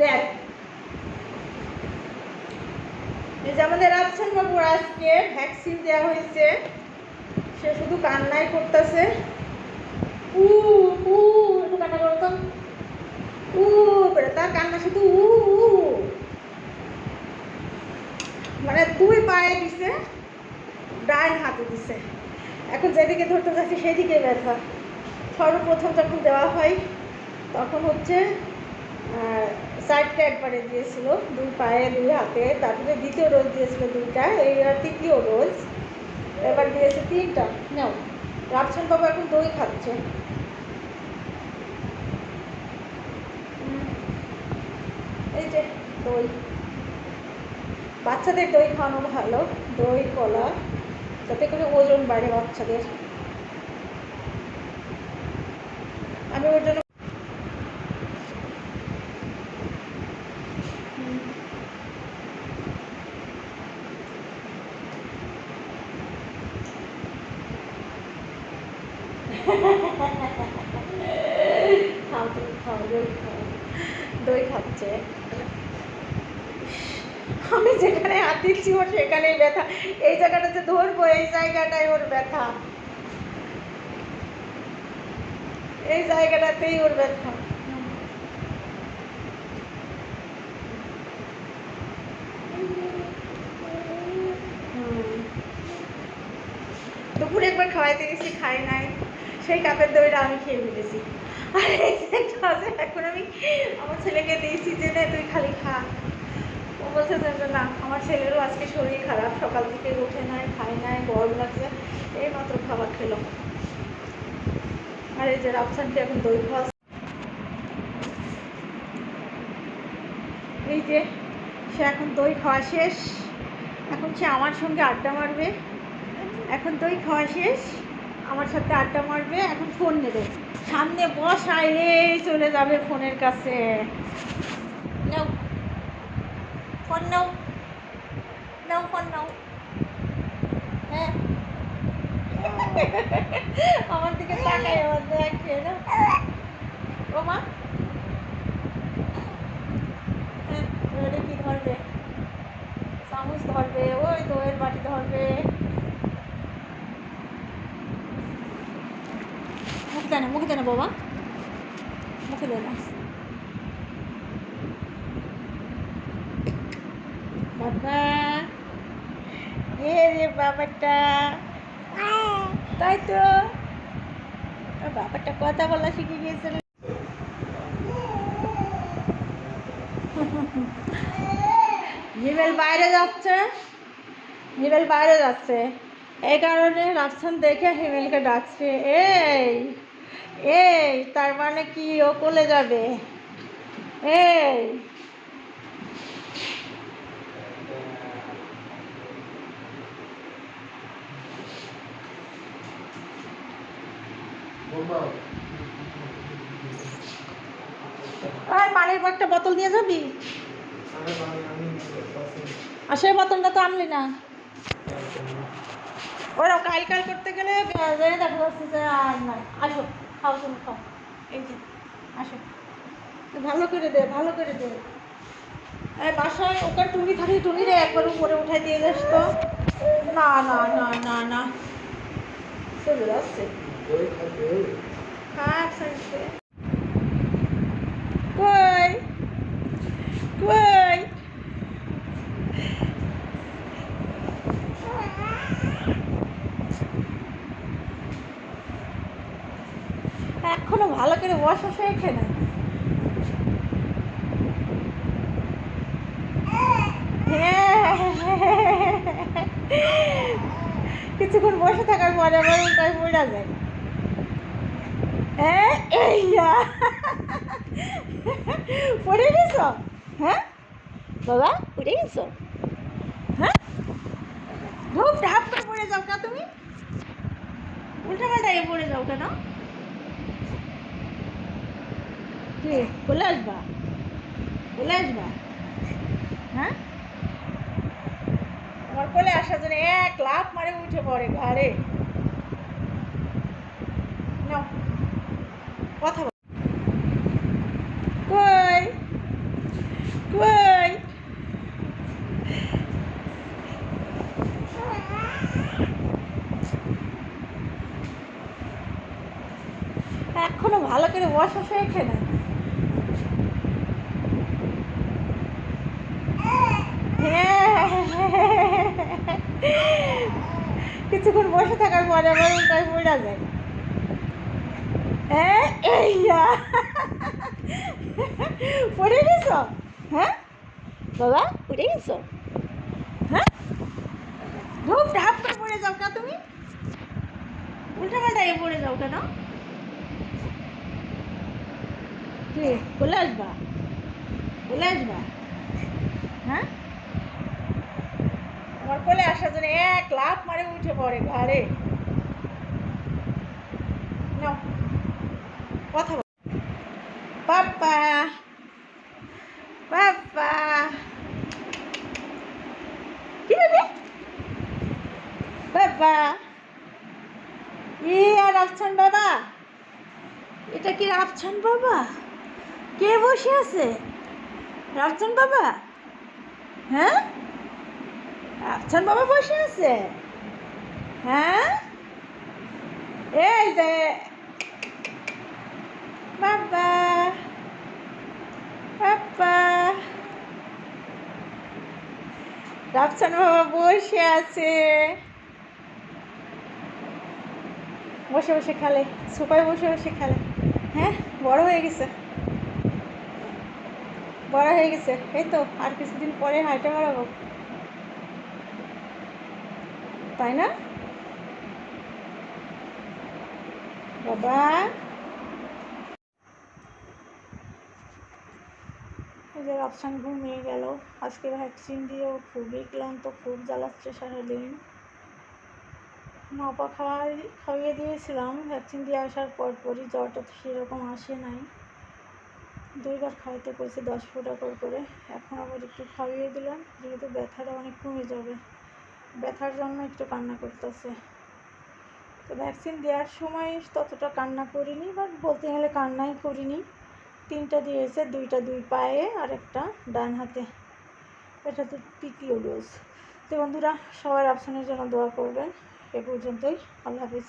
দেখ, এই যে আমাদের রাফসান বাবুর আজকে ভ্যাকসিন দেওয়া হয়েছে, সে শুধু কান্নাই করতেছে। উ উ একটু কান্না করো তো, উ করে তার কান্না শুধু উ উ, মানে দুই পায়ে দিছে, ডাইন হাতে দিছে। এখন যেদিকে ধরতে যাচ্ছে সেদিকে ব্যথা। সর্বপ্রথম যখন দেওয়া হয় তখন হচ্ছে সাইডটা একবারে দিয়েছিল, দুই পায়ে দুই হাতে। তারপরে দ্বিতীয় ডোজ দিয়েছিল দুইটা, এই আর তৃতীয় ডোজ এবার দিয়েছে তিনটা। নাও, রাফসান বাবু এখন দই খাচ্ছে। এই যে দই, বাচ্চাদের দই খাওয়ানো ভালো, দই কলা, যাতে করে ওজন বাড়ে বাচ্চাদের। আমি ওর জন্য খাও, তুমি খাও, দই খাও। দই খাচ্ছে। আমি যেখানে হাত দিচ্ছি ওর সেখানেই ব্যথা। এই জায়গাটাতে ধরবো, এই জায়গাটাই ওর ব্যথা, এই জায়গাটাতেই ওর ব্যথা। দুপুরে একবার খাওয়াইতে গেছি, খাই নাই, সেই কাপের দইটা আমি খেয়ে ফেলেছি। আর এই যে গ্লাসে এখন আমি আমার ছেলেকে দিয়েছি যে না তুই খালি খা। ও বলছে যে না, আমার ছেলেরও আজকে শরীর খারাপ, সকাল থেকে উঠে নাই, খাই নাই, গরম লাগছে, এই মাত্র খাবার খেলো। আর এই যে রাফসানকে এখন দই খাওয়া, এই যে সে এখন দই খাওয়া শেষ, এখন সে আমার সঙ্গে আড্ডা মারবে। এখন দই খাওয়া শেষ, আমার সাথে আড্ডা মারবে, এখন ফোন নেবে, সামনে বসাইলেই চলে যাবে ফোনের কাছে। নাও ফোন, নাও নাও ফোন নাও। হ্যাঁ, আমার দিকে তাকাই, আমার দেখে না ও মা। হ্যাঁ, ওটা কি ধরবে? চামচ ধরবে, ওই দইয়ের বাটি ধরবে। মুখে দেয় না, মুখে দেয় না বাবা, মুখে দেয় না। বাবা, এ রে বাবাটা, তাই তো বাবাটা কথা বলা শিখে গিয়েছে। হিমেল বাইরে যাচ্ছে, হিমেল বাইরে যাচ্ছে, এই কারণে রাফসান দেখে হিমেলকে ডাকছে। এই এই তার মানে কি ও কোলে যাবে? এই পানির একটা বোতল নিয়ে যাবি? আর সেই বোতলটা তো আনলি না। ওরা কাল কাল করতে গেলে দেখা যাচ্ছে যে আর নাই। আসো, খাও, তুমি খাও, এই যে আসো, ভালো করে দে, ভালো করে দে। বাসায় ওকে টুনি থাকি, টুনি রে একবার উপরে উঠাই দিয়ে যাস তো। না না না না না, চলে যাচ্ছে। খাক সাইডে। কই কই এখনো ভালো করে বসা শেখে না। কিছুক্ষণ বসে থাকার পরে আবার উল্টায় পড়া যায়। পড়ে গেছ? হ্যাঁ বাবা, পড়ে গেছ? হ্যাঁ, ধূপ ঢাপ করে পড়ে যাও কা তুমি, উল্টা পাল্টাইয়ে পড়ে যাও কেন? কি বলে আসবা, বলে আসবা? হ্যাঁ, আমার কোলে আসার জন্য এক লাফ মারে উঠে পড়ে ঘরে। নাও, কথা বল। কই করে বসা শেখে না। কিছুক্ষণ বসে থাকার পরে আবার উল্টায় পড়া যায়। পড়ে গেছ? হ্যাঁ বাবা, পড়ে গেছ? হ্যাঁ, ধূপ ঢাপ করে পড়ে যাও কা তুমি? উল্টা পাল্টাইয়ে পড়ে যাও কেন? কি বলে আসবা? বলে আসবা? হ্যাঁ, আমার কোলে আসার জন্য এক লাফ মারে উঠে পড়ে ঘরে। নাও কথা বল। পাপ্পা, পাপ্পা, কি নেবে? বাবা, আর রাফসান বাবা, এটা কি রাফসান বাবা? কে বসে আছে? রাফসান বাবা? হ্যাঁ, রাফসান বাবা বসে আছে? হ্যাঁ, এই যে বাবা, বাবা, রাফসান বাবা বসে আছে, বসে বসে খেলে, সোফায় বসে বসে খেলে। হ্যাঁ, বড় হয়ে গেছে, বড় হয়ে গেছে। এই তো আর কিছুদিন পরে হাইটে বাড়াবো, তাই না বাবা? এই যে রাফসান ঘুমিয়ে গেল। আজকে ভ্যাকসিন দিয়েও খুবই ক্লান্ত, খুব জ্বালাচ্ছে সারাদিন। নাপা খাইয়ে দিয়েছিলাম ভ্যাকসিন দিয়ে আসার পরপরই, জ্বরটা তো সেরকম আসে নাই। 2বার খাইতে করেছে 10 ফোঁটা করে। এখন আবার একটু খাইয়ে দিলাম, যেহেতু ব্যথাটা অনেক কমে যাবে। ব্যথার জন্য একটু কান্না করতেছে। তো ভ্যাকসিন দেওয়ার সময় ততটা কান্না করিনি, বাট বলতে গেলে কান্নাই করিনি। 3টা দিয়েছে, 2টা 2 পায়ে আর একটা ডান হাতে। এটা তো 3য় ডোজ। তো বন্ধুরা, সবাই রাফসানের জন্য দোয়া করবেন। এ পর্যন্তই। আল্লাহ হাফিজ।